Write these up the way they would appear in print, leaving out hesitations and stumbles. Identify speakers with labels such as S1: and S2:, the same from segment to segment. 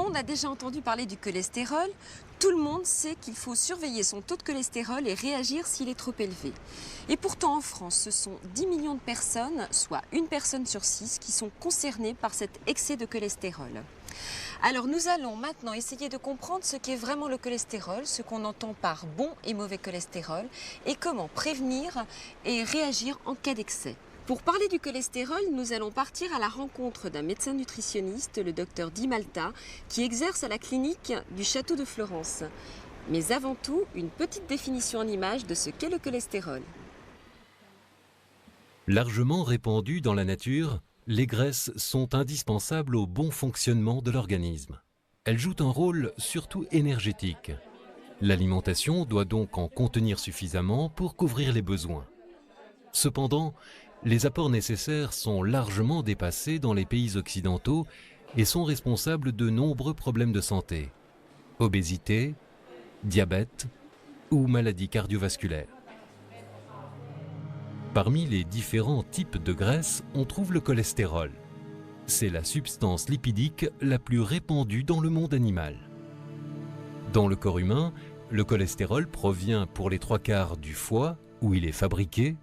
S1: monde a déjà entendu parler du cholestérol. Tout le monde sait qu'il faut surveiller son taux de cholestérol et réagir s'il est trop élevé. Et pourtant en France, ce sont 10 millions de personnes, soit une personne sur 6, qui sont concernées par cet excès de cholestérol. Alors nous allons maintenant essayer de comprendre ce qu'est vraiment le cholestérol, ce qu'on entend par bon et mauvais cholestérol, et comment prévenir et réagir en cas d'excès. Pour parler du cholestérol, nous allons partir à la rencontre d'un médecin nutritionniste, le docteur Di Malta, qui exerce à la clinique du Château de Florence. Mais avant tout, une petite définition en images de ce qu'est le cholestérol.
S2: Largement répandues dans la nature, les graisses sont indispensables au bon fonctionnement de l'organisme. Elles jouent un rôle surtout énergétique. L'alimentation doit donc en contenir suffisamment pour couvrir les besoins. Cependant, les apports nécessaires sont largement dépassés dans les pays occidentaux et sont responsables de nombreux problèmes de santé. Obésité, diabète ou maladies cardiovasculaires. Parmi les différents types de graisses, on trouve le cholestérol. C'est la substance lipidique la plus répandue dans le monde animal. Dans le corps humain, le cholestérol provient pour les 3/4 du foie, où il est fabriqué,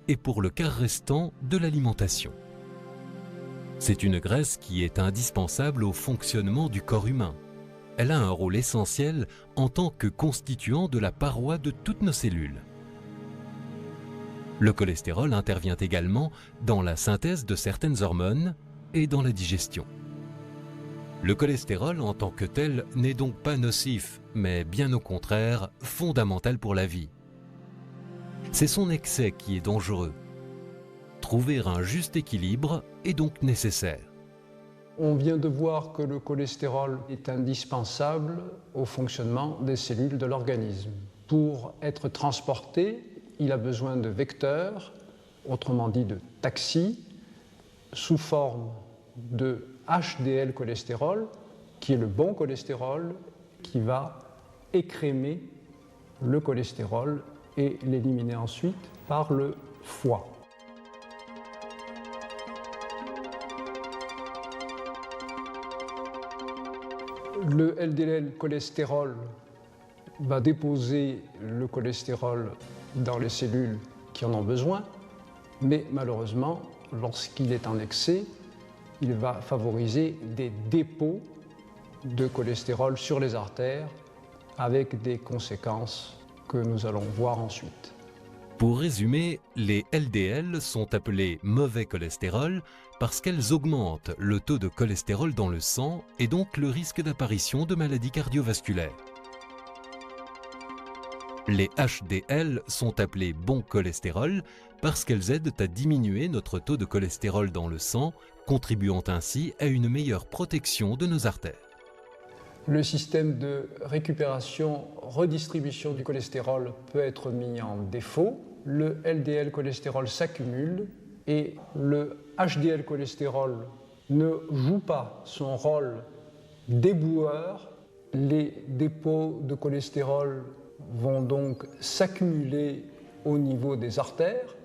S2: et pour le quart restant de l'alimentation. C'est une graisse qui est indispensable au fonctionnement du corps humain. Elle a un rôle essentiel en tant que constituant de la paroi de toutes nos cellules. Le cholestérol intervient également dans la synthèse de certaines hormones et dans la digestion. Le cholestérol en tant que tel n'est donc pas nocif, mais bien au contraire fondamental pour la vie. C'est son excès qui est dangereux. Trouver un juste équilibre est donc nécessaire.
S3: On vient de voir que le cholestérol est indispensable au fonctionnement des cellules de l'organisme. Pour être transporté, il a besoin de vecteurs, autrement dit de taxis, sous forme de HDL cholestérol, qui est le bon cholestérol, qui va écrémer le cholestérol et l'éliminer ensuite par le foie. Le LDL cholestérol va déposer le cholestérol dans les cellules qui en ont besoin, mais malheureusement, lorsqu'il est en excès, il va favoriser des dépôts de cholestérol sur les artères avec des conséquences que nous allons voir ensuite.
S2: Pour résumer, les LDL sont appelés mauvais cholestérol parce qu'elles augmentent le taux de cholestérol dans le sang et donc le risque d'apparition de maladies cardiovasculaires. Les HDL sont appelés bons cholestérol parce qu'elles aident à diminuer notre taux de cholestérol dans le sang, contribuant ainsi à une meilleure protection de nos artères.
S3: Le système de récupération-redistribution du cholestérol peut être mis en défaut. Le LDL cholestérol s'accumule et le HDL cholestérol ne joue pas son rôle d'éboueur. Les dépôts de cholestérol vont donc s'accumuler au niveau des artères.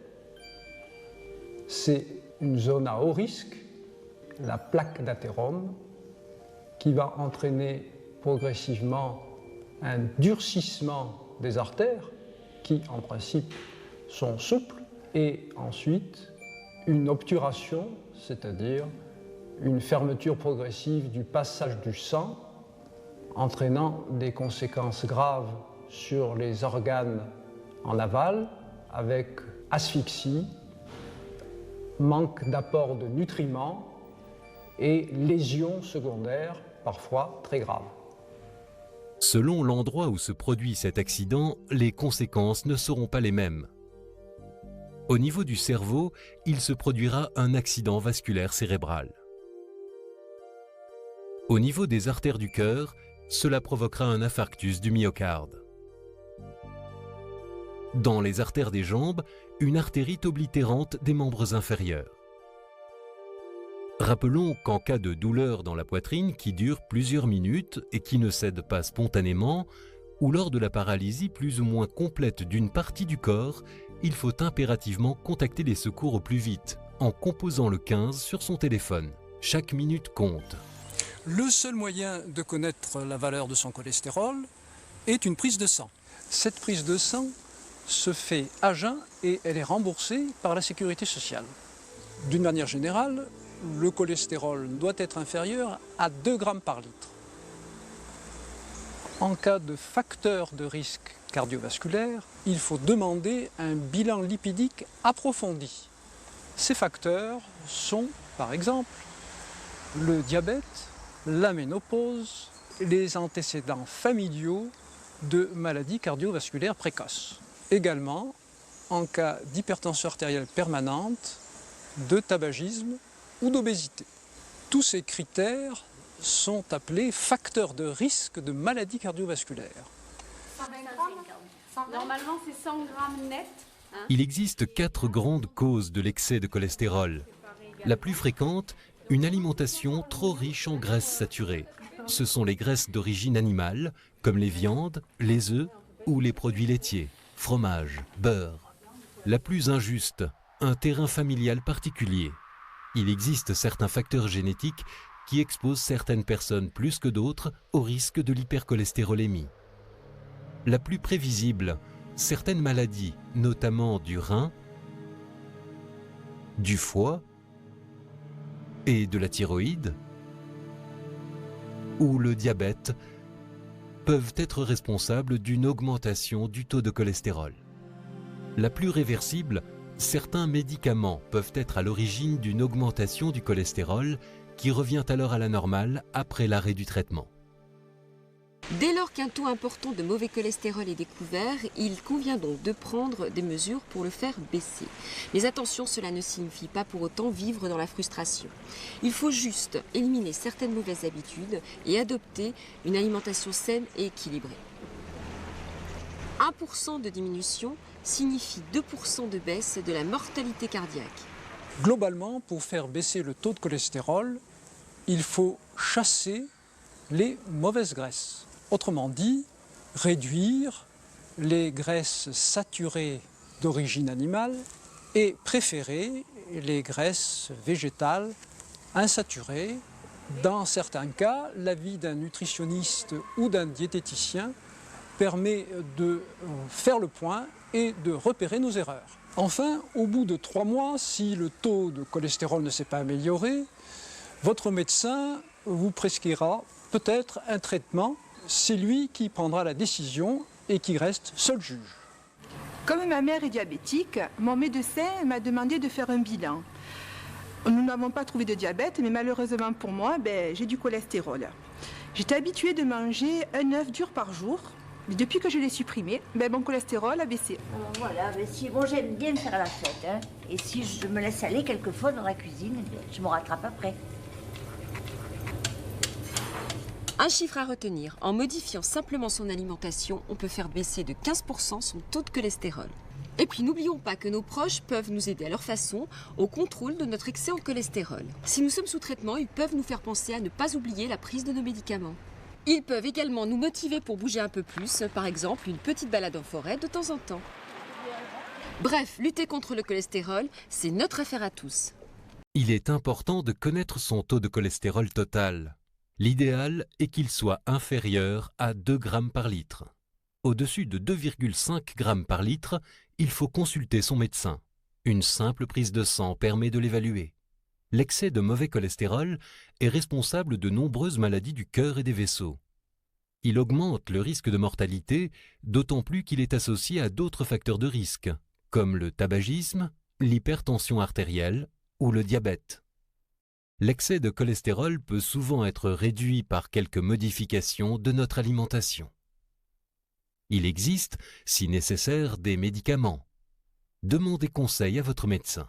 S3: C'est une zone à haut risque, la plaque d'athérome, qui va entraîner progressivement un durcissement des artères, qui en principe sont souples, et ensuite une obturation, c'est-à-dire une fermeture progressive du passage du sang, entraînant des conséquences graves sur les organes en aval, avec asphyxie, manque d'apport de nutriments et lésions secondaires, parfois très graves.
S2: Selon l'endroit où se produit cet accident, les conséquences ne seront pas les mêmes. Au niveau du cerveau, il se produira un accident vasculaire cérébral. Au niveau des artères du cœur, cela provoquera un infarctus du myocarde. Dans les artères des jambes, une artérite oblitérante des membres inférieurs. Rappelons qu'en cas de douleur dans la poitrine qui dure plusieurs minutes et qui ne cède pas spontanément, ou lors de la paralysie plus ou moins complète d'une partie du corps, il faut impérativement contacter les secours au plus vite, en composant le 15 sur son téléphone. Chaque minute compte.
S4: Le seul moyen de connaître la valeur de son cholestérol est une prise de sang. Cette prise de sang se fait à jeun et elle est remboursée par la sécurité sociale. D'une manière générale, le cholestérol doit être inférieur à 2 grammes par litre. En cas de facteur de risque cardiovasculaire, il faut demander un bilan lipidique approfondi. Ces facteurs sont, par exemple, le diabète, la ménopause, les antécédents familiaux de maladies cardiovasculaires précoces. Également, en cas d'hypertension artérielle permanente, de tabagisme ou d'obésité. Tous ces critères sont appelés facteurs de risque de maladies cardiovasculaires.
S5: 120 grammes. Normalement, c'est 100 grammes net.
S2: Il existe 4 grandes causes de l'excès de cholestérol. La plus fréquente, une alimentation trop riche en graisses saturées. Ce sont les graisses d'origine animale, comme les viandes, les œufs ou les produits laitiers, fromage, beurre. La plus injuste, un terrain familial particulier. Il existe certains facteurs génétiques qui exposent certaines personnes plus que d'autres au risque de l'hypercholestérolémie. La plus prévisible, certaines maladies, notamment du rein, du foie et de la thyroïde, ou le diabète, peuvent être responsables d'une augmentation du taux de cholestérol. La plus réversible, certains médicaments peuvent être à l'origine d'une augmentation du cholestérol qui revient alors à la normale après l'arrêt du traitement.
S1: Dès lors qu'un taux important de mauvais cholestérol est découvert, il convient donc de prendre des mesures pour le faire baisser. Mais attention, cela ne signifie pas pour autant vivre dans la frustration. Il faut juste éliminer certaines mauvaises habitudes et adopter une alimentation saine et équilibrée. 1% de diminution signifie 2% de baisse de la mortalité cardiaque.
S4: Globalement, pour faire baisser le taux de cholestérol, il faut chasser les mauvaises graisses. Autrement dit, réduire les graisses saturées d'origine animale et préférer les graisses végétales insaturées. Dans certains cas, l'avis d'un nutritionniste ou d'un diététicien permet de faire le point et de repérer nos erreurs. Enfin, au bout de 3 mois, si le taux de cholestérol ne s'est pas amélioré, votre médecin vous prescrira peut-être un traitement. C'est lui qui prendra la décision et qui reste seul juge.
S6: Comme ma mère est diabétique, mon médecin m'a demandé de faire un bilan. Nous n'avons pas trouvé de diabète, mais malheureusement pour moi, j'ai du cholestérol. J'étais habituée de manger un œuf dur par jour. Mais depuis que je l'ai supprimé, mon cholestérol a baissé.
S7: Voilà, bon, j'aime bien faire la fête. Hein. Et si je me laisse aller quelquefois dans la cuisine, je me rattrape après.
S1: Un chiffre à retenir, en modifiant simplement son alimentation, on peut faire baisser de 15% son taux de cholestérol. Et puis n'oublions pas que nos proches peuvent nous aider à leur façon au contrôle de notre excès en cholestérol. Si nous sommes sous traitement, ils peuvent nous faire penser à ne pas oublier la prise de nos médicaments. Ils peuvent également nous motiver pour bouger un peu plus, par exemple une petite balade en forêt de temps en temps. Bref, lutter contre le cholestérol, c'est notre affaire à tous.
S2: Il est important de connaître son taux de cholestérol total. L'idéal est qu'il soit inférieur à 2 grammes par litre. Au-dessus de 2,5 grammes par litre, il faut consulter son médecin. Une simple prise de sang permet de l'évaluer. L'excès de mauvais cholestérol est responsable de nombreuses maladies du cœur et des vaisseaux. Il augmente le risque de mortalité, d'autant plus qu'il est associé à d'autres facteurs de risque, comme le tabagisme, l'hypertension artérielle ou le diabète. L'excès de cholestérol peut souvent être réduit par quelques modifications de notre alimentation. Il existe, si nécessaire, des médicaments. Demandez conseil à votre médecin.